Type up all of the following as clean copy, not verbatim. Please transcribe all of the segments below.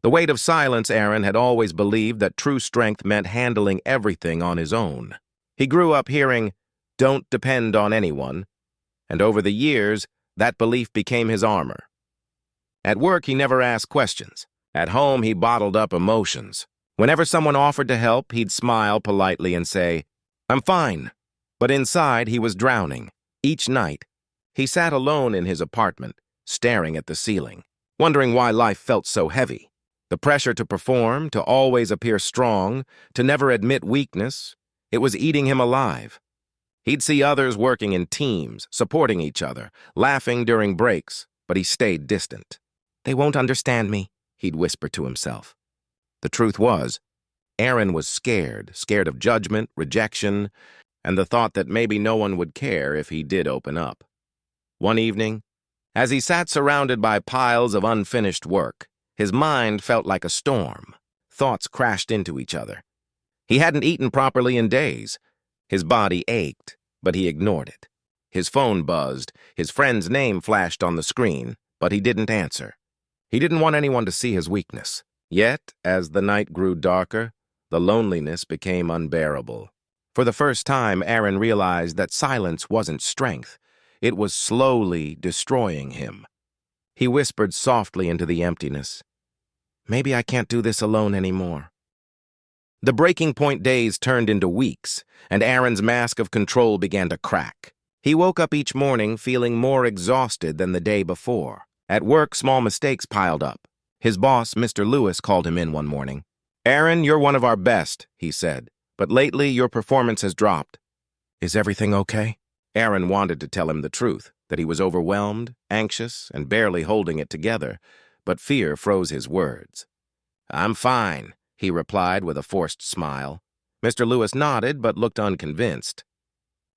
The weight of silence. Aaron had always believed that true strength meant handling everything on his own. He grew up hearing, "Don't depend on anyone," and over the years, that belief became his armor. At work, he never asked questions. At home, he bottled up emotions. Whenever someone offered to help, he'd smile politely and say, "I'm fine." But inside, he was drowning. Each night, he sat alone in his apartment, staring at the ceiling, wondering why life felt so heavy. The pressure to perform, to always appear strong, to never admit weakness, it was eating him alive. He'd see others working in teams, supporting each other, laughing during breaks, but he stayed distant. "They won't understand me," he'd whisper to himself. The truth was, Aaron was scared of judgment, rejection, and the thought that maybe no one would care if he did open up. One evening, as he sat surrounded by piles of unfinished work, his mind felt like a storm. Thoughts crashed into each other. He hadn't eaten properly in days. His body ached, but he ignored it. His phone buzzed, his friend's name flashed on the screen, but he didn't answer. He didn't want anyone to see his weakness. Yet, as the night grew darker, the loneliness became unbearable. For the first time, Aaron realized that silence wasn't strength. It was slowly destroying him. He whispered softly into the emptiness, "Maybe I can't do this alone anymore." The breaking point days turned into weeks, and Aaron's mask of control began to crack. He woke up each morning feeling more exhausted than the day before. At work, small mistakes piled up. His boss, Mr. Lewis, called him in one morning. "Aaron, you're one of our best," he said, "but lately your performance has dropped." "Is everything okay?" Aaron wanted to tell him the truth, that he was overwhelmed, anxious, and barely holding it together, but fear froze his words. "I'm fine," he replied with a forced smile. Mr. Lewis nodded but looked unconvinced.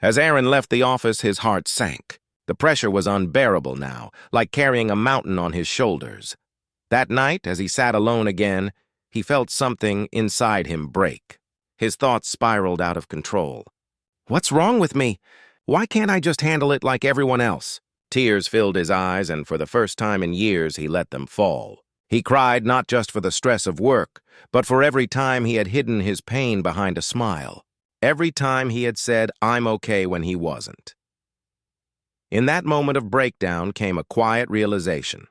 As Aaron left the office, his heart sank. The pressure was unbearable now, like carrying a mountain on his shoulders. That night, as he sat alone again, he felt something inside him break. His thoughts spiraled out of control. "What's wrong with me? Why can't I just handle it like everyone else?" Tears filled his eyes, and for the first time in years, he let them fall. He cried not just for the stress of work, but for every time he had hidden his pain behind a smile. Every time he had said, "I'm okay," when he wasn't. In that moment of breakdown came a quiet realization.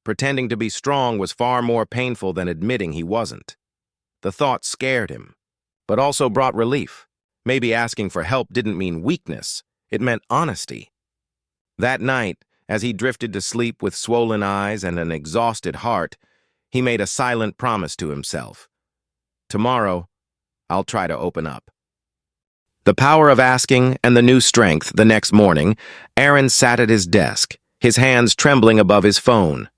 Pretending to be strong was far more painful than admitting he wasn't. The thought scared him, but also brought relief. Maybe asking for help didn't mean weakness. It meant honesty. That night, as he drifted to sleep with swollen eyes and an exhausted heart, he made a silent promise to himself. "Tomorrow, I'll try to open up." The power of asking and the new strength. The next morning, Aaron sat at his desk, his hands trembling above his phone.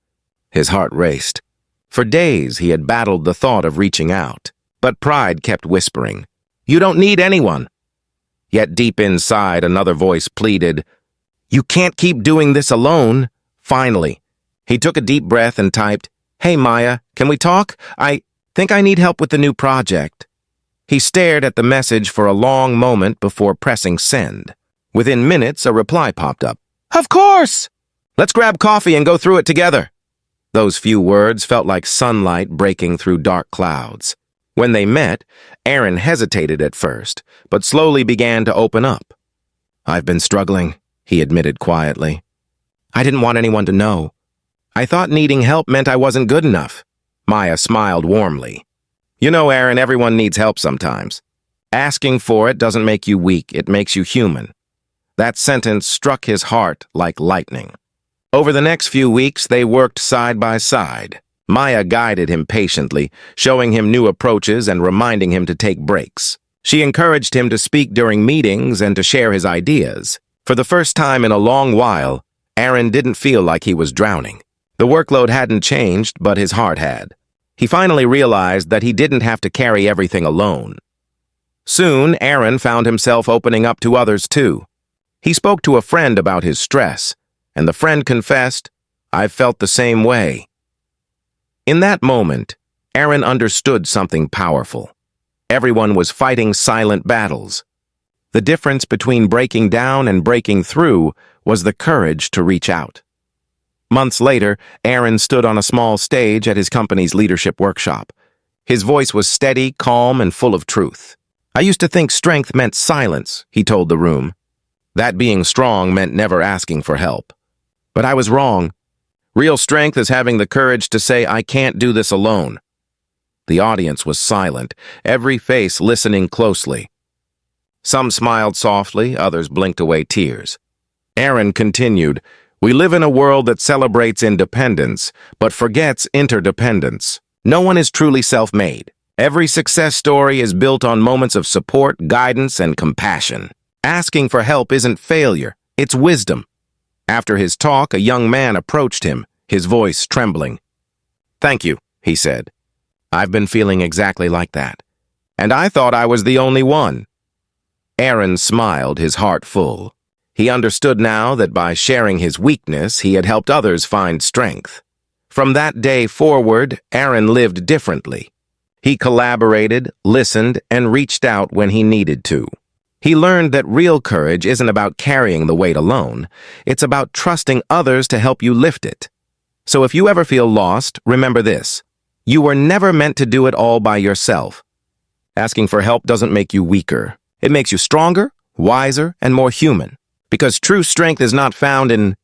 His heart raced. For days, he had battled the thought of reaching out, but pride kept whispering, "You don't need anyone." Yet deep inside, another voice pleaded, "You can't keep doing this alone." Finally, he took a deep breath and typed, "Hey Maya, can we talk? I think I need help with the new project." He stared at the message for a long moment before pressing send. Within minutes, a reply popped up. "Of course! Let's grab coffee and go through it together." Those few words felt like sunlight breaking through dark clouds. When they met, Aaron hesitated at first, but slowly began to open up. "I've been struggling," he admitted quietly. "I didn't want anyone to know. I thought needing help meant I wasn't good enough." Maya smiled warmly. "You know, Aaron, everyone needs help sometimes. Asking for it doesn't make you weak, it makes you human." That sentence struck his heart like lightning. Over the next few weeks, they worked side by side. Maya guided him patiently, showing him new approaches and reminding him to take breaks. She encouraged him to speak during meetings and to share his ideas. For the first time in a long while, Aaron didn't feel like he was drowning. The workload hadn't changed, but his heart had. He finally realized that he didn't have to carry everything alone. Soon, Aaron found himself opening up to others too. He spoke to a friend about his stress, and the friend confessed, "I've felt the same way." In that moment, Aaron understood something powerful. Everyone was fighting silent battles. The difference between breaking down and breaking through was the courage to reach out. Months later, Aaron stood on a small stage at his company's leadership workshop. His voice was steady, calm, and full of truth. "I used to think strength meant silence," he told the room. "That being strong meant never asking for help. But I was wrong. Real strength is having the courage to say, 'I can't do this alone.'" The audience was silent, every face listening closely. Some smiled softly, others blinked away tears. Aaron continued, "We live in a world that celebrates independence, but forgets interdependence. No one is truly self-made. Every success story is built on moments of support, guidance, and compassion. Asking for help isn't failure, it's wisdom." After his talk, a young man approached him, his voice trembling. "Thank you," he said. "I've been feeling exactly like that. And I thought I was the only one." Aaron smiled, his heart full. He understood now that by sharing his weakness, he had helped others find strength. From that day forward, Aaron lived differently. He collaborated, listened, and reached out when he needed to. He learned that real courage isn't about carrying the weight alone. It's about trusting others to help you lift it. So if you ever feel lost, remember this: you were never meant to do it all by yourself. Asking for help doesn't make you weaker. It makes you stronger, wiser, and more human. Because true strength is not found in